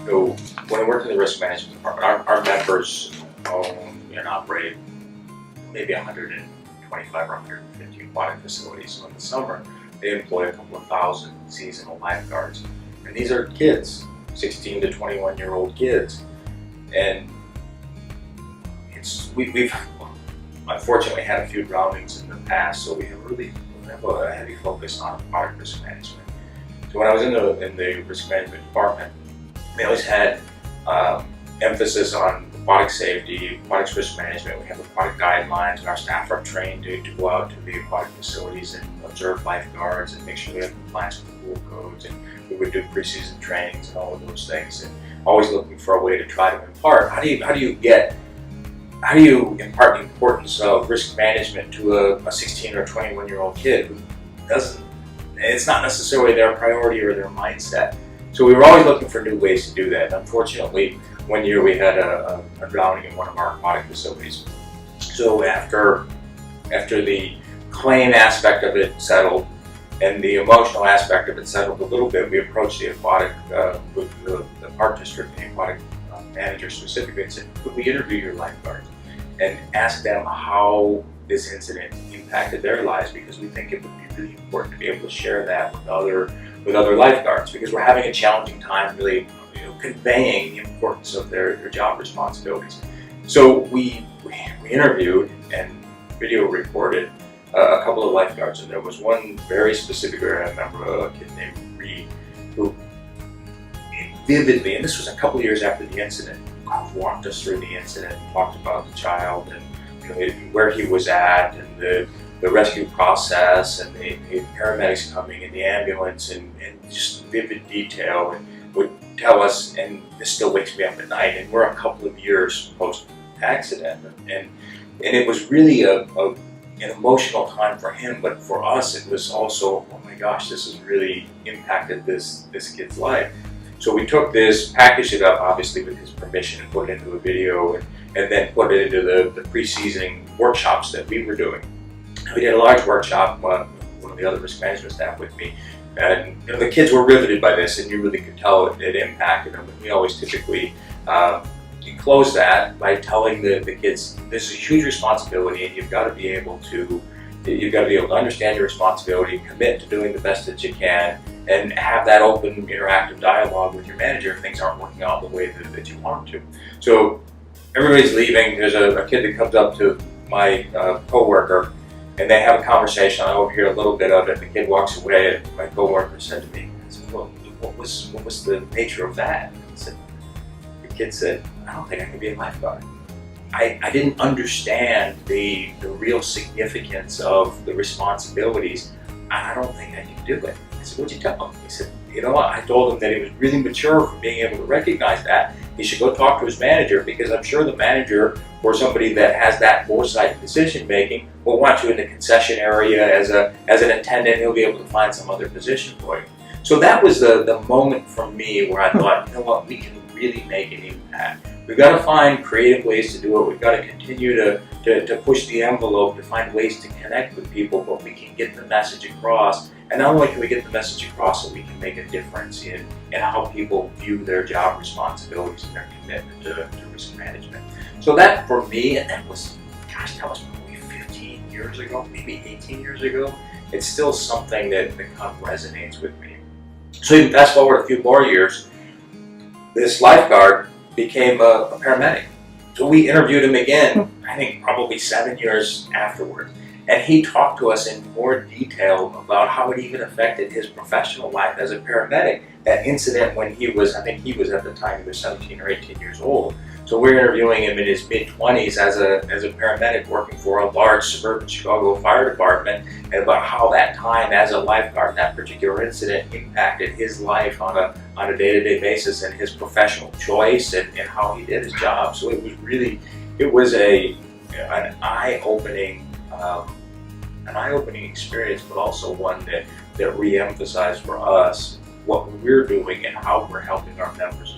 So when I worked in the risk management department, our members own and operate maybe 125 or 150 aquatic facilities. So in the summer, they employ a couple of thousand seasonal lifeguards. And these are kids, 16 to 21-year-old kids. And we've unfortunately had a few drownings in the past, so we have a heavy focus on aquatic risk management. So when I was in the risk management department, we always had emphasis on aquatic safety, aquatic risk management. We have aquatic guidelines, and our staff are trained to go out to the aquatic facilities and observe lifeguards and make sure we have compliance with the pool codes. And we would do preseason trainings and all of those things, and always looking for a way to try to impart. How do you impart the importance of risk management to a 16 or 21-year-old kid who doesn't? It's not necessarily their priority or their mindset. So we were always looking for new ways to do that. Unfortunately, one year we had a drowning in one of our aquatic facilities. So after the claim aspect of it settled and the emotional aspect of it settled a little bit, we approached the aquatic, with the park district and the aquatic manager specifically, and said, could we interview your lifeguards and ask them how this incident impacted their lives, because we think it would be really important to be able to share that with other lifeguards, because we're having a challenging time really conveying the importance of their job responsibilities. So we interviewed and video recorded a couple of lifeguards, and there was one very specific area. I remember a kid named Reed who vividly, and this was a couple of years after the incident, walked us through the incident and talked about the child and where he was at and the rescue process and the paramedics coming and the ambulance and just vivid detail, and would tell us, and this still wakes me up at night, and we're a couple of years post-accident, and it was really an emotional time for him, but for us it was also, oh my gosh, this has really impacted this kid's life. So we took this, packaged it up obviously with his permission, and put it into a video, and then put it into the pre-season workshops that we were doing. We did a large workshop, one of the other risk management staff with me, and the kids were riveted by this, and you really could tell it impacted them. And we always typically close that by telling the kids, this is a huge responsibility, and you've got to be able to understand your responsibility, commit to doing the best that you can, and have that open, interactive dialogue with your manager if things aren't working out the way that you want them to. So everybody's leaving. There's a kid that comes up to my coworker, and they have a conversation. I overhear a little bit of it. The kid walks away, and my coworker said to me, I said, well, what was the nature of that? The kid said, I don't think I can be a lifeguard. I didn't understand the real significance of the responsibilities. I don't think I can do it. I said, what'd you tell him? He said, I told him that he was really mature for being able to recognize that. He should go talk to his manager, because I'm sure the manager or somebody that has that foresight decision making will want you in the concession area as an attendant. He'll be able to find some other position for you. So that was the moment for me where I thought, we can really make an impact. We've got to find creative ways to do it. We've got to continue to push the envelope, to find ways to connect with people, but we can get the message across. And not only can we get the message across, but we can make a difference in how people view their job responsibilities and their commitment to risk management. So that, for me, and that was probably 15 years ago, maybe 18 years ago, it's still something that kind of resonates with me. So even fast forward a few more years, this lifeguard became a paramedic. So we interviewed him again, I think probably 7 years afterwards. And he talked to us in more detail about how it even affected his professional life as a paramedic. That incident when he was at the time, he was 17 or 18 years old. So we're interviewing him in his mid-20s as a paramedic working for a large suburban Chicago fire department, and about how that time as a lifeguard, that particular incident, impacted his life on a day-to-day basis, and his professional choice and how he did his job. So it was an eye-opening experience, but also one that re-emphasized for us what we're doing and how we're helping our members